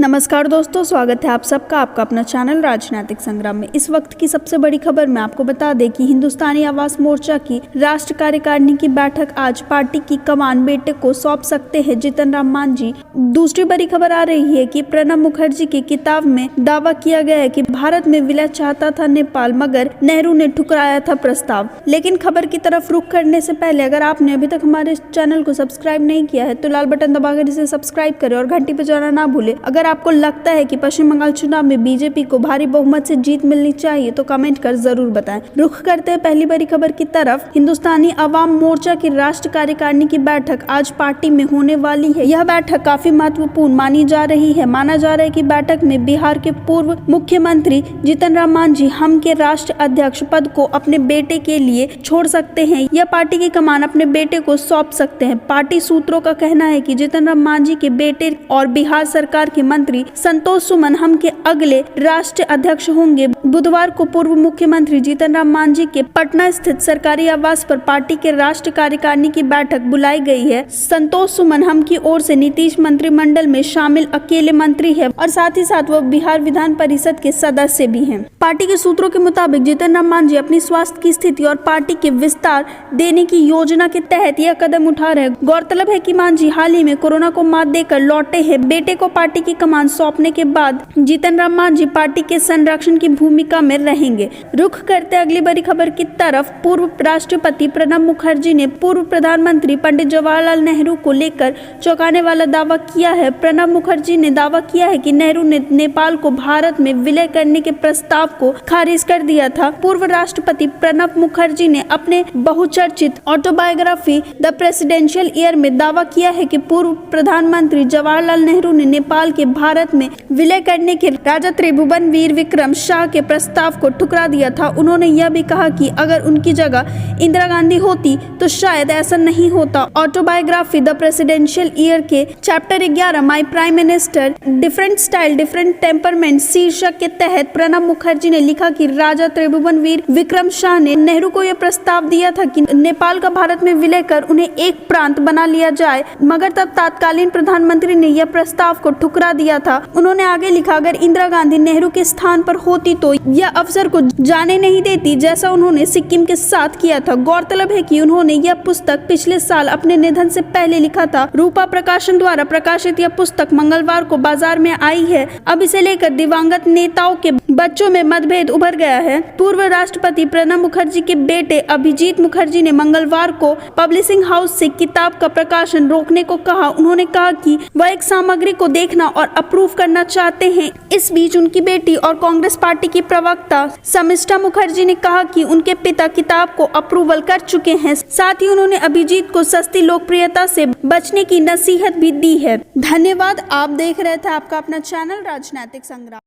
नमस्कार दोस्तों, स्वागत है आप सबका आपका अपना चैनल राजनीतिक संग्राम में। इस वक्त की सबसे बड़ी खबर मैं आपको बता दें कि हिंदुस्तानी आवाम मोर्चा की राष्ट्र कार्यकारिणी की बैठक आज पार्टी की कमान बेटे को सौंप सकते हैं जीतन राम मांझी। दूसरी बड़ी खबर आ रही है कि प्रणब मुखर्जी की किताब में दावा किया गया है कि भारत में विलय चाहता था नेपाल, मगर नेहरू ने ठुकराया था प्रस्ताव। लेकिन खबर की तरफ रुख करने से पहले अगर आपने अभी तक हमारे चैनल को सब्सक्राइब नहीं किया है तो लाल बटन दबाकर इसे सब्सक्राइब करें और घंटी बजाना ना भूलें। अगर आपको लगता है कि पश्चिम बंगाल चुनाव में बीजेपी को भारी बहुमत से जीत मिलनी चाहिए तो कमेंट कर जरूर बताएं। रुख करते हैं पहली बड़ी खबर की तरफ। हिंदुस्तानी आवाम मोर्चा की राष्ट्र कार्यकारिणी की बैठक आज पार्टी में होने वाली है। यह बैठक काफी महत्वपूर्ण मानी जा रही है। माना जा रहा है कि बैठक में बिहार के पूर्व मुख्यमंत्री जीतन राम मांझी हम के राष्ट्र अध्यक्ष पद को अपने बेटे के लिए छोड़ सकते हैं या पार्टी की कमान अपने बेटे को सौंप सकते हैं। पार्टी सूत्रों का कहना है कि जीतन राम मांझी के बेटे और बिहार सरकार के मंत्री संतोष सुमन हम के अगले राष्ट्रीय अध्यक्ष होंगे। बुधवार को पूर्व मुख्यमंत्री जीतन राम मांझी के पटना स्थित सरकारी आवास पर पार्टी के राष्ट्रीय कार्यकारिणी की बैठक बुलाई गई है। संतोष सुमन हम की ओर से नीतीश मंत्रिमंडल में शामिल अकेले मंत्री है और साथ ही साथ वह बिहार विधान परिषद के सदस्य भी हैं। पार्टी के सूत्रों के मुताबिक जीतन राम मांझी अपनी स्वास्थ्य की स्थिति और पार्टी के विस्तार देने की योजना के तहत यह कदम उठा रहे हैं। गौरतलब है कि मांझी हाल ही में कोरोना को मात देकर लौटे हैं। बेटे को पार्टी की कमान सौंपने के बाद जीतन राम मांझी पार्टी के संरक्षण की भूमिका में रहेंगे। रुख करते अगली बड़ी खबर की तरफ। पूर्व राष्ट्रपति प्रणब मुखर्जी ने पूर्व प्रधानमंत्री पंडित जवाहरलाल नेहरू को लेकर चौंकाने वाला दावा किया है। प्रणब मुखर्जी ने दावा किया है कि नेहरू ने नेपाल को भारत में विलय करने के प्रस्ताव को खारिज कर दिया था। पूर्व राष्ट्रपति प्रणब मुखर्जी ने अपने बहुचर्चित ऑटोबायोग्राफी द प्रेसिडेंशियल ईयर में दावा किया है कि पूर्व प्रधानमंत्री जवाहरलाल नेहरू ने नेपाल के भारत में विलय करने के राजा त्रिभुवनवीर विक्रम शाह के प्रस्ताव को ठुकरा दिया था। उन्होंने यह भी कहा कि अगर उनकी जगह इंदिरा गांधी होती तो शायद ऐसा नहीं होता। ऑटोबायोग्राफी द प्रेसिडेंशियल ईयर के chapter 11 my prime minister different style different temperament शीर्षक के तहत प्रणब मुखर्जी ने लिखा कि राजा त्रिभुवनवीर विक्रम शाह ने नेहरू को यह प्रस्ताव दिया था कि नेपाल का भारत में विलय कर उन्हें एक प्रांत बना लिया जाए, मगर तब तत्कालीन प्रधानमंत्री ने यह प्रस्ताव को ठुकरा दिया था। उन्होंने आगे लिखा, अगर इंदिरा गांधी नेहरू के स्थान पर होती तो यह अवसर को जाने नहीं देती जैसा उन्होंने सिक्किम के साथ किया था। गौरतलब है कि उन्होंने यह पुस्तक पिछले साल अपने निधन से पहले लिखा था। रूपा प्रकाशन द्वारा प्रकाशित यह पुस्तक मंगलवार को बाजार में आई है। अब इसे लेकर दिवंगत नेताओं के बच्चों में मतभेद उभर गया है। पूर्व राष्ट्रपति प्रणब मुखर्जी के बेटे अभिजीत मुखर्जी ने मंगलवार को पब्लिशिंग हाउस से किताब का प्रकाशन रोकने को कहा। उन्होंने कहा कि वह एक सामग्री को देखना और अप्रूव करना चाहते हैं। इस बीच उनकी बेटी और कांग्रेस पार्टी की प्रवक्ता शमिष्ठा मुखर्जी ने कहा कि उनके पिता किताब को अप्रूवल कर चुके हैं। साथ ही उन्होंने अभिजीत को सस्ती लोकप्रियता से बचने की नसीहत भी दी है। धन्यवाद। आप देख रहे थे आपका अपना चैनल राजनीतिक संग्राम।